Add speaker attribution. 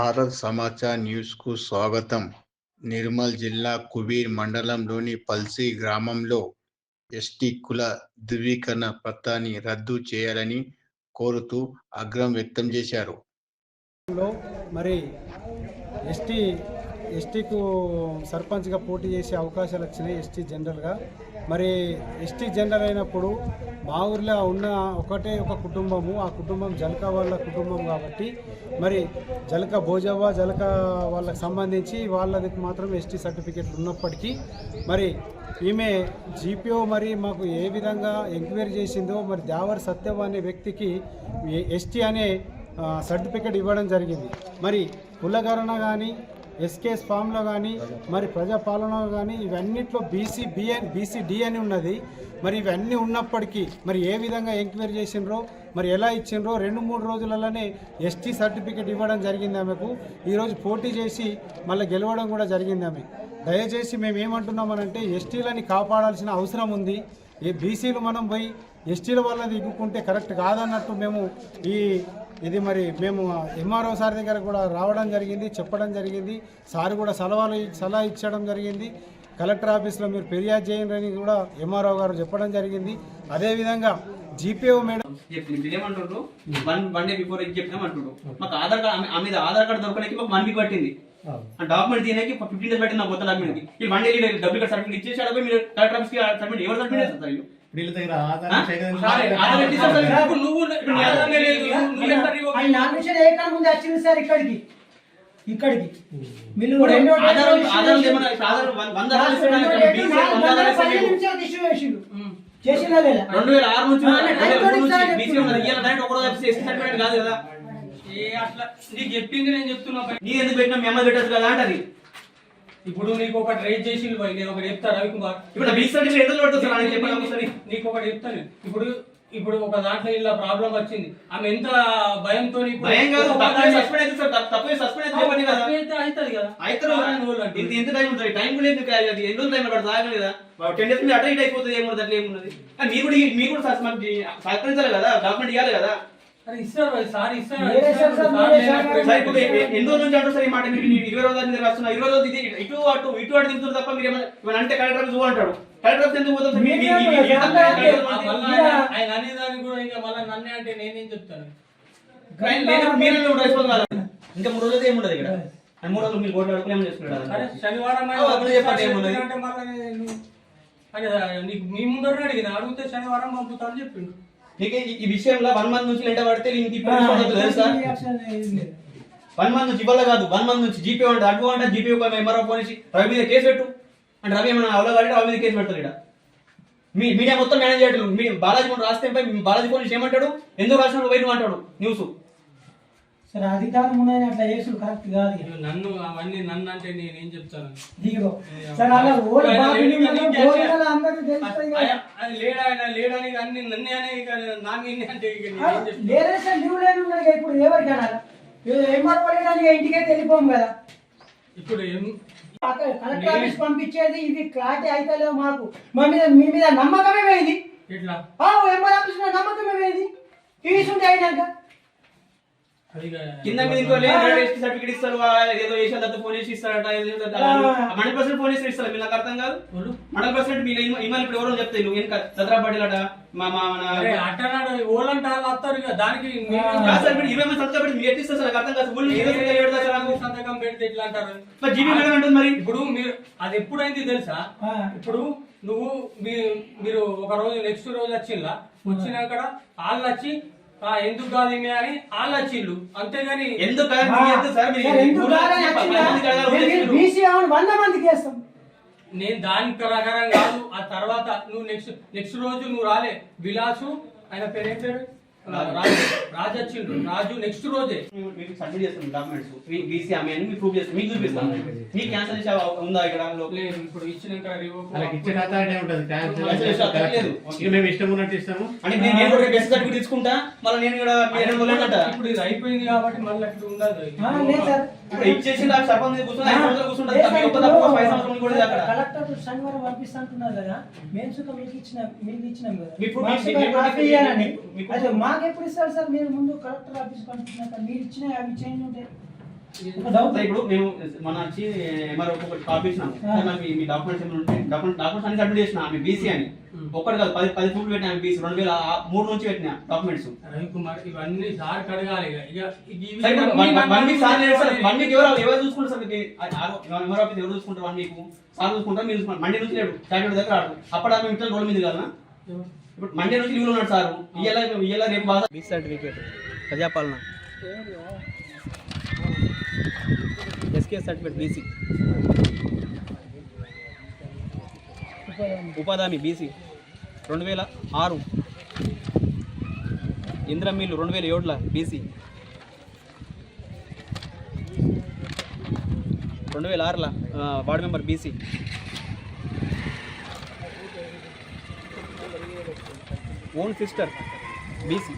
Speaker 1: భారత్ సమాచార్ న్యూస్కు స్వాగతం. నిర్మల్ జిల్లా కుబీర్ మండలంలోని పల్సి గ్రామంలో ఎస్టీ కుల ధృవీకరణ పత్రాన్ని రద్దు చేయాలని కోరుతూ ఆగ్రహం వ్యక్తం చేశారు.
Speaker 2: మరి ఎస్టీకు సర్పంచ్గా పోటీ చేసే అవకాశాలు వచ్చినాయి. ఎస్టీ జనరల్గా మరి ఎస్టీ జనరల్ అయినప్పుడు మా ఊర్లో ఉన్న ఒకటే ఒక కుటుంబము, ఆ కుటుంబం జలక వాళ్ళ కుటుంబం కాబట్టి మరి జలక భోజవ్వ జలక వాళ్ళకి సంబంధించి వాళ్ళకి మాత్రం ఎస్టీ సర్టిఫికెట్లు ఉన్నప్పటికీ మరి ఈమె జీపీఓ మరి మాకు ఏ విధంగా ఎంక్వైరీ చేసిందో మరి దేవర్ సత్యవ అనే వ్యక్తికి ఎస్టీ అనే సర్టిఫికెట్ ఇవ్వడం జరిగింది. మరి కులగణన కానీ ఎస్కేఎస్ ఫామ్లో కానీ మరి ప్రజాపాలనలో కానీ ఇవన్నిట్లో బీసీడీ అని ఉన్నది. మరి ఇవన్నీ ఉన్నప్పటికీ మరి ఏ విధంగా ఎంక్వైరీ చేసినరో మరి ఎలా ఇచ్చిండ్రో 2-3 రోజులలోనే ఎస్టీ సర్టిఫికెట్ ఇవ్వడం జరిగింది ఆమెకు. ఈరోజు పోటీ చేసి మళ్ళీ గెలవడం కూడా జరిగింది ఆమె. దయచేసి మేము ఏమంటున్నామనంటే ఎస్టీలని కాపాడాల్సిన అవసరం ఉంది. ఈ బీసీలు మనం పోయి ఎస్టీల వాళ్ళది ఇవ్వుకుంటే కరెక్ట్ కాదన్నట్టు ఇది మరి మేము ఎంఆర్ఓ సార్ దగ్గర కూడా రావడం జరిగింది, చెప్పడం జరిగింది. సార్ కూడా సలహా ఇచ్చడం జరిగింది. కలెక్టర్ ఆఫీస్లో మీరు ఫిర్యాదు చేయండి కూడా ఎంఆర్ఓ గారు చెప్పడం జరిగింది. అదేవిధంగా జీపీఓ మేడం
Speaker 3: ఏమంటుండ్రు 1 డే బిఫోర్ చెప్పినామంటుండ్రు. మాకు ఆధార్ కార్డు దొరకడానికి మాకు 1 వీక్ పట్టింది. డాక్యుమెంట్ తీయడానికి 15 డేస్ పట్టింది. మొత్తం డాక్యుమెంట్ ఈ 1 డే డబ్బులు కార్డు సర్టిఫికేట్ ఇచ్చేసాడు. మీరు కలెక్టర్ ఆఫీస్కి సబ్మిట్ ఎవరు సబ్మిట్ చేస్తారు?
Speaker 4: ఇక్కడికి చేసిన
Speaker 3: 2006 నుంచి కాదు కదా. అట్లా నీకు చెప్పింది నేను చెప్తున్నా. నీ ఎందుకు పెట్టినా మీ అమ్మ పెట్టచ్చు కదా అంటది. ఇప్పుడు నీకు ఒకటి రైజ్ చేసి నేను ఒకటి చెప్తా రవికుమార్. ఇప్పుడు నీకు ఒకటి చెప్తాను. ఇప్పుడు ఒక దాంట్లో ఇలా ప్రాబ్లం వచ్చింది. ఆమె ఎంత భయంతో అవుతుంది కదా. టైం కూడా ఎందుకు ఎన్ని రోజులు టైం పడుతుంది కదా. 10 days అటు ఇటు అయిపోతుంది. ఏమున్నది అట్లా ఏమున్నది. మీరు కూడా సహకరించాలి కదా, డాక్యుమెంట్ ఇవ్వాలి కదా. ఎన్ని రోజుల నుంచి అంటారు సార్ ఈ మాట? 20 రోజులు రాస్తున్నా. 20 రోజులు ఇది ఇటు అటు దిగుతుంది తప్ప మీరు ఏమైనా అంటే కలెక్టర్ చూ అంటాడు. కలెక్టర్ ఎందుకు పోతాం?
Speaker 2: ఆయన అనేదానికి కూడా ఇంకా మళ్ళీ నన్నే అంటే నేనేం చెప్తాను?
Speaker 3: ఇంకా 3 రోజులు ఏముండదు ఇక్కడ. 3 రోజులు మీరు కోర్టు అడుగులు ఏమో చేసుకుంటారు.
Speaker 2: శనివారం నీకు మీ ముందు అడిగిన అడిగితే శనివారం పంపుతాను చెప్పిండు.
Speaker 3: నీకు ఈ విషయంలో 1 month నుంచి ఎంట పడితే నీకు 1 month నుంచి ఇవ్వాలి కాదు. 1 month నుంచి జీపీ అంటే అడ్డు అంటే జీపీ ఎంఆర్ఓ పోలీసు రవి మీద కేసు పెట్టు అంటే రవి ఏమైనా అవలగాడి రవి మీద కేసు పెడతారు. ఇక్కడ మీడియా మొత్తం మేనేజ్ చేయటం. బాలాజీ కూడా రాస్తే బాలాజీ పోలీసు ఏమంటాడు? ఎందుకు రాసిన పోయి అంటాడు న్యూస్.
Speaker 4: సరే అధికారం ఉన్నది అట్లా చేసుడు కరెక్ట్ కాదు.
Speaker 2: నన్ను అవన్నీ నన్ను అంటే నేనేం చెప్తాను? లేడని అన్ని నన్నే అనే నాని అంటే
Speaker 4: ఇప్పుడు ఎవరికైనా ఇంటికే తెలిపోము కదా.
Speaker 2: ఇప్పుడు
Speaker 4: కలెక్టర్ ఆఫీస్ పంపించేది ఇది క్లారిటీ అయితే మాకు మీ మీద నమ్మకమే పోయింది.
Speaker 2: ఎట్లా
Speaker 4: ఎంఆర్ ఆఫీస్ మీద నమ్మకమే పోయింది. తీసుంటే అయినాక
Speaker 3: కింద మీద సర్టిఫికేట్ ఇస్తారు. ఏదో చేసేది ఫోన్ చేసి ఇస్తారట. 100% ఫోన్ చేసి ఇస్తారు. నాకు అర్థం కాదు. 100% మీరు ఇమాల్ ఇప్పుడు ఎవరో చెప్తాయి నువ్వు వెనక దసరా పడేలట
Speaker 2: దానికి
Speaker 3: 20 మంది సంతకం పెట్టి మీరు ఎట్టిస్తారు సార్? అర్థం కాదు.
Speaker 2: సంతకం పెడితే ఎట్లా అంటారు?
Speaker 3: జీబీ మేడం అంటుంది. మరి
Speaker 2: ఇప్పుడు మీరు అది ఎప్పుడైంది తెలుసా? ఇప్పుడు మీరు ఒక రోజు నెక్స్ట్ రోజు వచ్చినాక వాళ్ళు వచ్చి ఎందుకు కాదు అని వాళ్ళు వచ్చిండు. అంతేగాని
Speaker 3: ఎందుకు
Speaker 2: నేను దాని ప్రకారం కాదు. ఆ తర్వాత నువ్వు నెక్స్ట్ రోజు నువ్వు రాలే. విలాసు ఆయన పేరు ఏం పేరు రాజు వచ్చిండు. రాజు నెక్స్ట్ రోజే
Speaker 3: మీకు సబ్మిట్ చేస్తాం డాక్యుమెంట్స్. బీసీ ఆమె అని మీకు ప్రూవ్ చేస్తాం. మీకు చూపిస్తాం. మీకు క్యాన్సల్ చేసే ఉందా ఇక్కడ?
Speaker 2: ఇప్పుడు ఇచ్చినాక
Speaker 5: మేము ఇష్టం ఉన్నట్టు ఇస్తాము.
Speaker 3: అంటే నేను కూడా గెస్ట్ సర్టిఫికేట్ తీసుకుంటా. మళ్ళీ నేను కూడా
Speaker 2: ఇప్పుడు ఇది అయిపోయింది కాబట్టి మళ్ళీ అక్కడ ఉండదు.
Speaker 3: ఇప్పుడు ఇచ్చేసి నాకు సర్పంచ్ కూర్చుంటే 5 సంవత్సరాలు కూర్చుంటారు. 5 సంవత్సరాలు కూడా అక్కడ
Speaker 4: కలెక్టర్ శనివారం పంపిస్తా అంటున్నారు కదా. మేము సుఖం మీకు ఇచ్చినాం కదా. మాకు ఎప్పుడు ఇస్తారు సార్? మీరు ముందు కలెక్టర్ ఆఫీస్ పంపించినాక మీరు ఇచ్చిన అవి చేంజ్ ఉంటాయి.
Speaker 3: సార్ ఇప్పుడు మేము మన వచ్చి ఎంఆర్ఓ ఒకటి కాపీ ఇచ్చినాం సార్ నాకు మీ డాక్యుమెంట్స్ ఏమైనా ఉంటే డాక్యుమెంట్స్ అన్ని సబ్మిట్ చేసిన ఆమె బీసీ అని ఒక్కటి కాదు 10 ప్రూఫ్లు పెట్టినా ఆమె బీసీ 2003 నుంచి పెట్టిన డాక్యుమెంట్స్
Speaker 6: రవికుమార్ ఇవన్నీ సార్ కడగాలి
Speaker 3: సార్ 1 వీక్ సార్ లేదు సార్ 1 వీక్ ఎవరు చూసుకుంటారు సార్ ఎంఆర్ఓ ఆఫీస్ ఎవరు చూసుకుంటారు 1 వీక్ సార్ చూసుకుంటారు మీరు చూసుకుంటారు మండే నుంచి లేడు సాటర్డే దగ్గర రాడు అప్పుడు ఆమె ఇంట్లో రోడ్ల మీద కదా ఇప్పుడు మండే నుంచి లీవ్లో ఉన్నాడు సార్ ఇయ్యాల రేపు బాగా BC certificate Prajapalana SK certificate BC ఉపాధి బీసీ 2006 ఇంద్రం mill 2007 BC 2006 ward member BC own sister BC